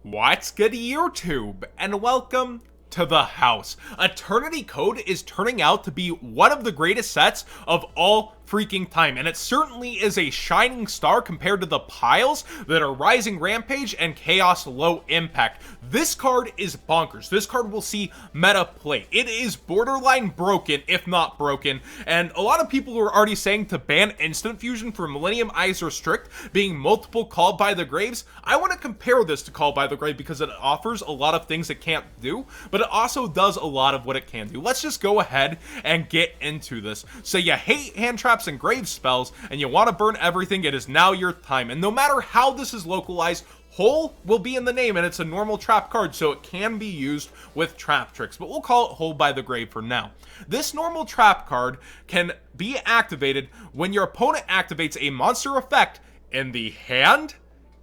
What's good, YouTube? And welcome to the house. Eternity Code is turning out to be one of the greatest sets of all freaking time, and it certainly is a shining star compared to the piles that are Rising Rampage and Chaos Low Impact. This card is bonkers. This card will see meta play. It is borderline broken, if not broken, and a lot of people are already saying to ban Instant Fusion for Millennium Eyes Restrict being multiple Called by the Graves. I want to compare this to Called by the Grave because it offers a lot of things it can't do, but it also does a lot of what it can do. Let's just go ahead and get into this. So you hate hand traps and grave spells, and you want to burn everything, it is now your time. And no matter how this is localized, Hole will be in the name, and it's a normal trap card, so it can be used with trap tricks, but we'll call it Hold by the Grave for now. This normal trap card can be activated when your opponent activates a monster effect in the hand,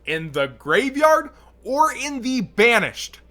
in the graveyard, or in the banished.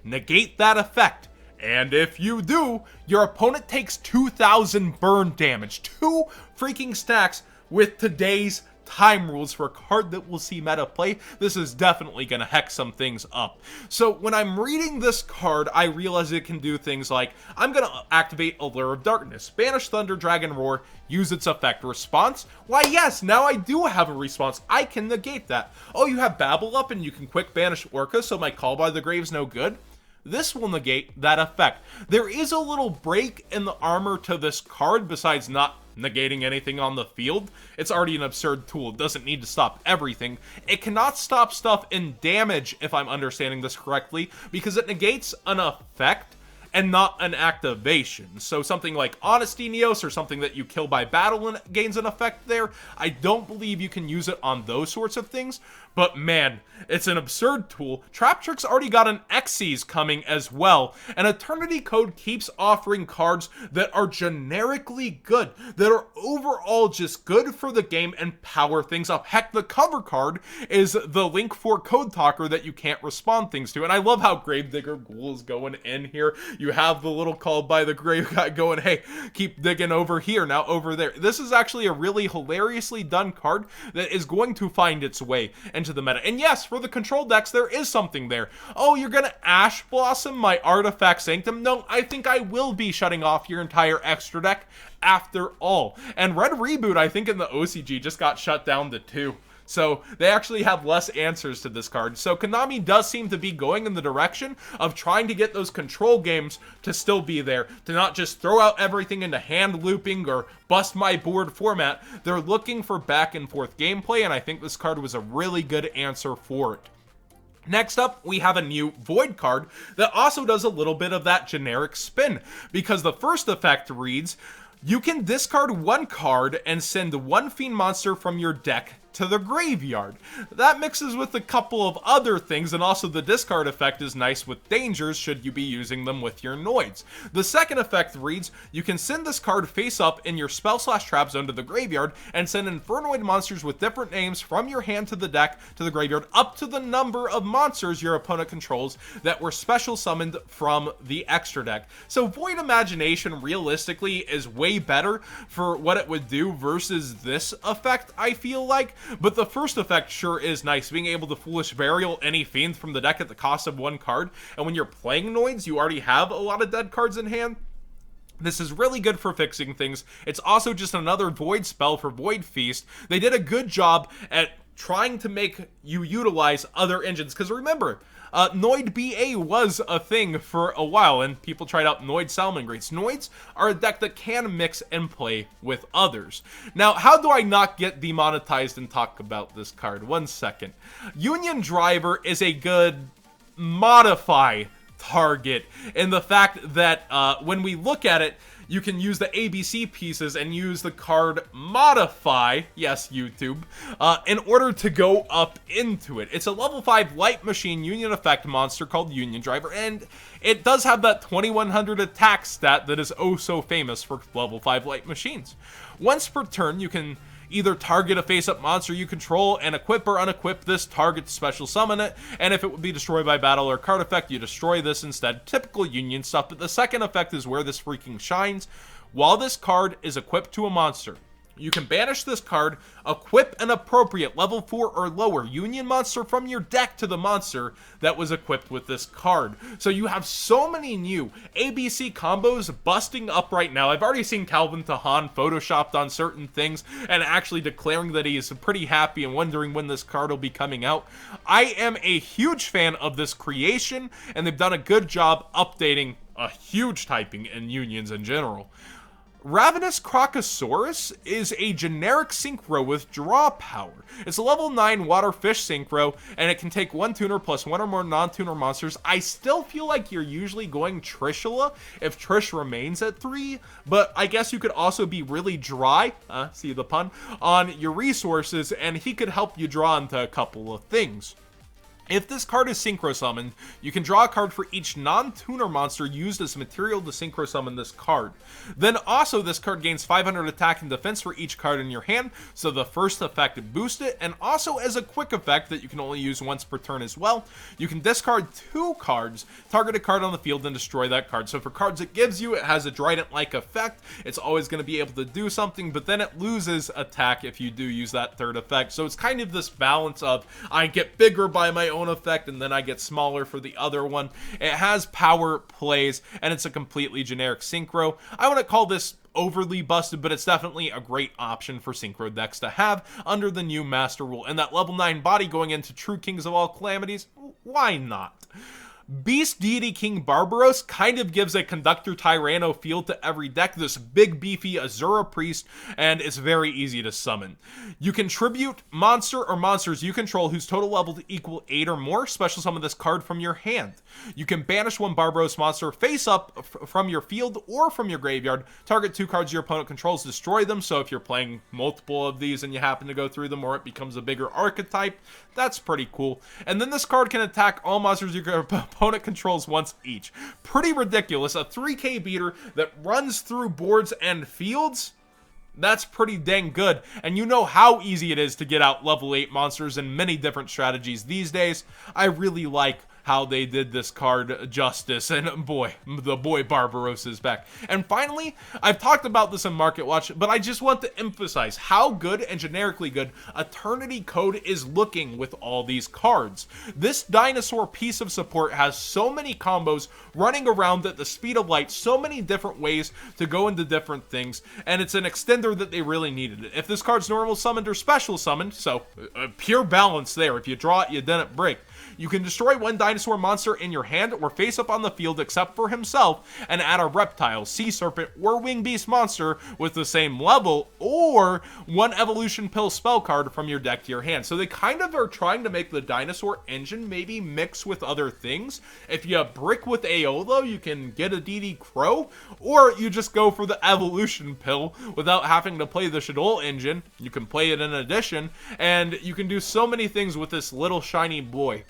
Negate that effect. And if you do, your opponent takes 2,000 burn damage. 2 freaking stacks with today's time rules for a card that will see meta play. This is definitely going to hex some things up. So when I'm reading this card, I realize it can do things like, I'm going to activate Allure of Darkness, banish Thunder Dragon Roar, use its effect. Response? Why yes, now I do have a response. I can negate that. Oh, you have Babble up and you can quick banish Orca, so my Call by the Grave's no good? This will negate that effect. There is a little break in the armor to this card besides not negating anything on the field. It's already an absurd tool. It doesn't need to stop everything. It cannot stop stuff in damage, if I'm understanding this correctly, because it negates an effect and not an activation. So something like Honesty Neos or something that you kill by battle and gains an effect there, I don't believe you can use it on those sorts of things. But man, it's an absurd tool. Trap Trick's already got an Xyz coming as well, and Eternity Code keeps offering cards that are generically good, that are overall just good for the game and power things up. Heck, the cover card is the Link for Code Talker that you can't respond things to, and I love how Gravedigger Ghoul is going in here. You have the little Called by the Grave guy going, hey, keep digging over here, now over there. This is actually a really hilariously done card that is going to find its way into the meta. And yes, for the control decks, there is something there. Oh, you're gonna Ash Blossom my Artifact Sanctum? No, I think I will be shutting off your entire extra deck after all. And Red Reboot, I think in the OCG, just got shut down to 2. So they actually have less answers to this card. So Konami does seem to be going in the direction of trying to get those control games to still be there, to not just throw out everything into hand looping or bust my board format. They're looking for back and forth gameplay, and I think this card was a really good answer for it. Next up, we have a new Void card that also does a little bit of that generic spin, because the first effect reads, you can discard 1 card and send 1 Fiend monster from your deck to the graveyard. That mixes with a couple of other things, and also the discard effect is nice with dangers should you be using them with your Noids. The second effect reads, you can send this card face up in your spell/trap zone to the graveyard and send Infernoid monsters with different names from your hand to the deck to the graveyard up to the number of monsters your opponent controls that were special summoned from the extra deck. So Void Imagination realistically is way better for what it would do versus this effect, I feel like. But the first effect sure is nice, being able to Foolish Burial any Fiend from the deck at the cost of 1 card, and when you're playing Noids, you already have a lot of dead cards in hand. This is really good for fixing things. It's also just another Void spell for Void Feast. They did a good job at trying to make you utilize other engines, because remember, Noid BA was a thing for a while, and people tried out Noid Salamangreats. Noids are a deck that can mix and play with others. Now, how do I not get demonetized and talk about this card? 1 second. Union Driver is a good modify target in the fact that when we look at it, you can use the ABC pieces and use the card Modify, yes, YouTube, in order to go up into it. It's a level 5 Light Machine Union effect monster called Union Driver, and it does have that 2100 attack stat that is oh so famous for level 5 Light Machines. Once per turn, you can either target a face-up monster you control and equip or unequip this target to special summon it, and if it would be destroyed by battle or card effect, you destroy this instead. Typical Union stuff, but the second effect is where this freaking shines. While this card is equipped to a monster, You can banish this card, equip an appropriate level 4 or lower Union monster from your deck to the monster that was equipped with this card. So you have so many new ABC combos busting up right now. I've already seen Calvin Tahan photoshopped on certain things and actually declaring that he is pretty happy and wondering when this card will be coming out. I am a huge fan of this creation, and they've done a good job updating a huge typing in Unions in general. Ravenous Crocosaurus is a generic synchro with draw power. It's a level 9 water fish synchro, and it can take one tuner plus one or more non-tuner monsters. I still feel like you're usually going Trishula if Trish remains at 3, but I guess you could also be really dry, see the pun, on your resources, and he could help you draw into a couple of things. If this card is synchro summoned, you can draw a card for each non-tuner monster used as material to synchro summon this card. Then also this card gains 500 attack and defense for each card in your hand, so the first effect boosts it, and also as a quick effect that you can only use once per turn as well, you can discard 2 cards, target a card on the field, and destroy that card. So for cards it gives you, it has a Trident-like effect. It's always going to be able to do something, but then it loses attack if you do use that third effect. So it's kind of this balance of, I get bigger by my own effect and then I get smaller for the other one. It has power plays and it's a completely generic synchro. I wouldn't call this overly busted, but it's definitely a great option for synchro decks to have under the new master rule. And that level 9 body going into True Kings of all calamities, why not? Beast Deity King Barbarous kind of gives a Conductor Tyranno feel to every deck, this big beefy Azura Priest, and it's very easy to summon. You can tribute monster or monsters you control whose total level to equal 8 or more, special summon this card from your hand. You can banish one Barbarous monster face up from your field or from your graveyard, target 2 cards your opponent controls, destroy them, so if you're playing multiple of these and you happen to go through them or it becomes a bigger archetype, that's pretty cool. And then this card can attack all monsters your opponent controls once each. Pretty ridiculous. A 3k beater that runs through boards and fields? That's pretty dang good. And you know how easy it is to get out level 8 monsters in many different strategies these days. I really like how they did this card justice, and boy, the boy Barbaros is back. And finally, I've talked about this in Market Watch, but I just want to emphasize how good and generically good Eternity Code is looking with all these cards. This dinosaur piece of support has so many combos running around at the speed of light, so many different ways to go into different things, and it's an extender that they really needed. If this card's normal summoned or special summoned, so pure balance there, if you draw it, you didn't break. You can destroy one dinosaur monster in your hand or face up on the field except for himself and add a reptile, sea serpent, or wing beast monster with the same level, or one evolution pill spell card from your deck to your hand. So they kind of are trying to make the dinosaur engine maybe mix with other things. If you brick with Aolo, you can get a DD Crow, or you just go for the evolution pill without having to play the Shadol engine. You can play it in addition, and you can do so many things with this little shiny boy.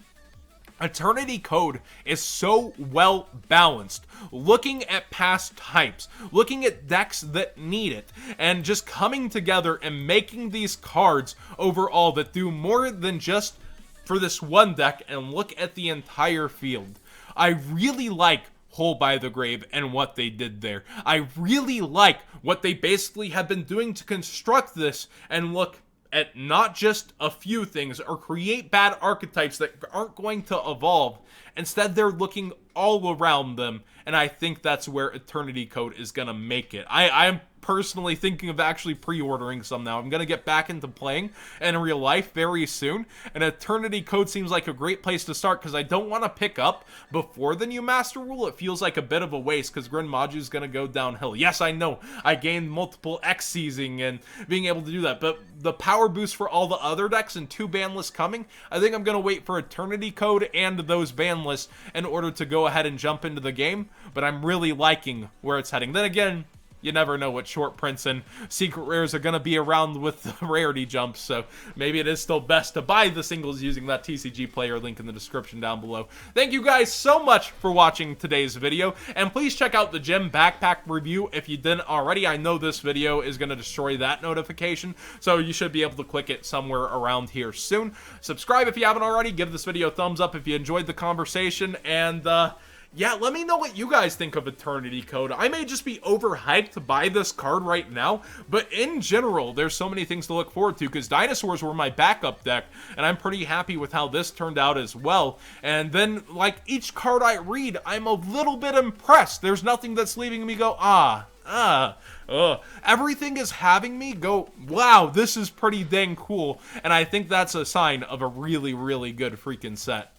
Eternity Code is so well balanced, looking at past types, looking at decks that need it, and just coming together and making these cards overall that do more than just for this one deck and look at the entire field. I really like Hole by the Grave and what they did there. I really like what they basically have been doing to construct this and look at not just a few things or create bad archetypes that aren't going to evolve. Instead, they're looking all around them, and I think that's where Eternity Code is going to make it. I'm personally thinking of actually pre-ordering some now. I'm going to get back into playing in real life very soon, and Eternity Code seems like a great place to start because I don't want to pick up before the new Master Rule. It feels like a bit of a waste because Grin Maju is going to go downhill. Yes, I know. I gained multiple X-seizing and being able to do that, but the power boost for all the other decks and 2 ban lists coming, I think I'm going to wait for Eternity Code and those ban lists in order to go ahead and jump into the game, but I'm really liking where it's heading. Then again, you never know what short prints and secret rares are going to be around with the rarity jumps, so maybe it is still best to buy the singles using that TCG player link in the description down below. Thank you guys so much for watching today's video, and please check out the gem backpack review if you didn't already. I know this video is going to destroy that notification, so you should be able to click it somewhere around here soon. Subscribe if you haven't already, give this video a thumbs up if you enjoyed the conversation, and Yeah, let me know what you guys think of Eternity Code. I may just be overhyped to buy this card right now, but in general, there's so many things to look forward to, because dinosaurs were my backup deck, and I'm pretty happy with how this turned out as well. And then, like, each card I read, I'm a little bit impressed. There's nothing that's leaving me go, everything is having me go, wow, this is pretty dang cool, and I think that's a sign of a really, really good freaking set.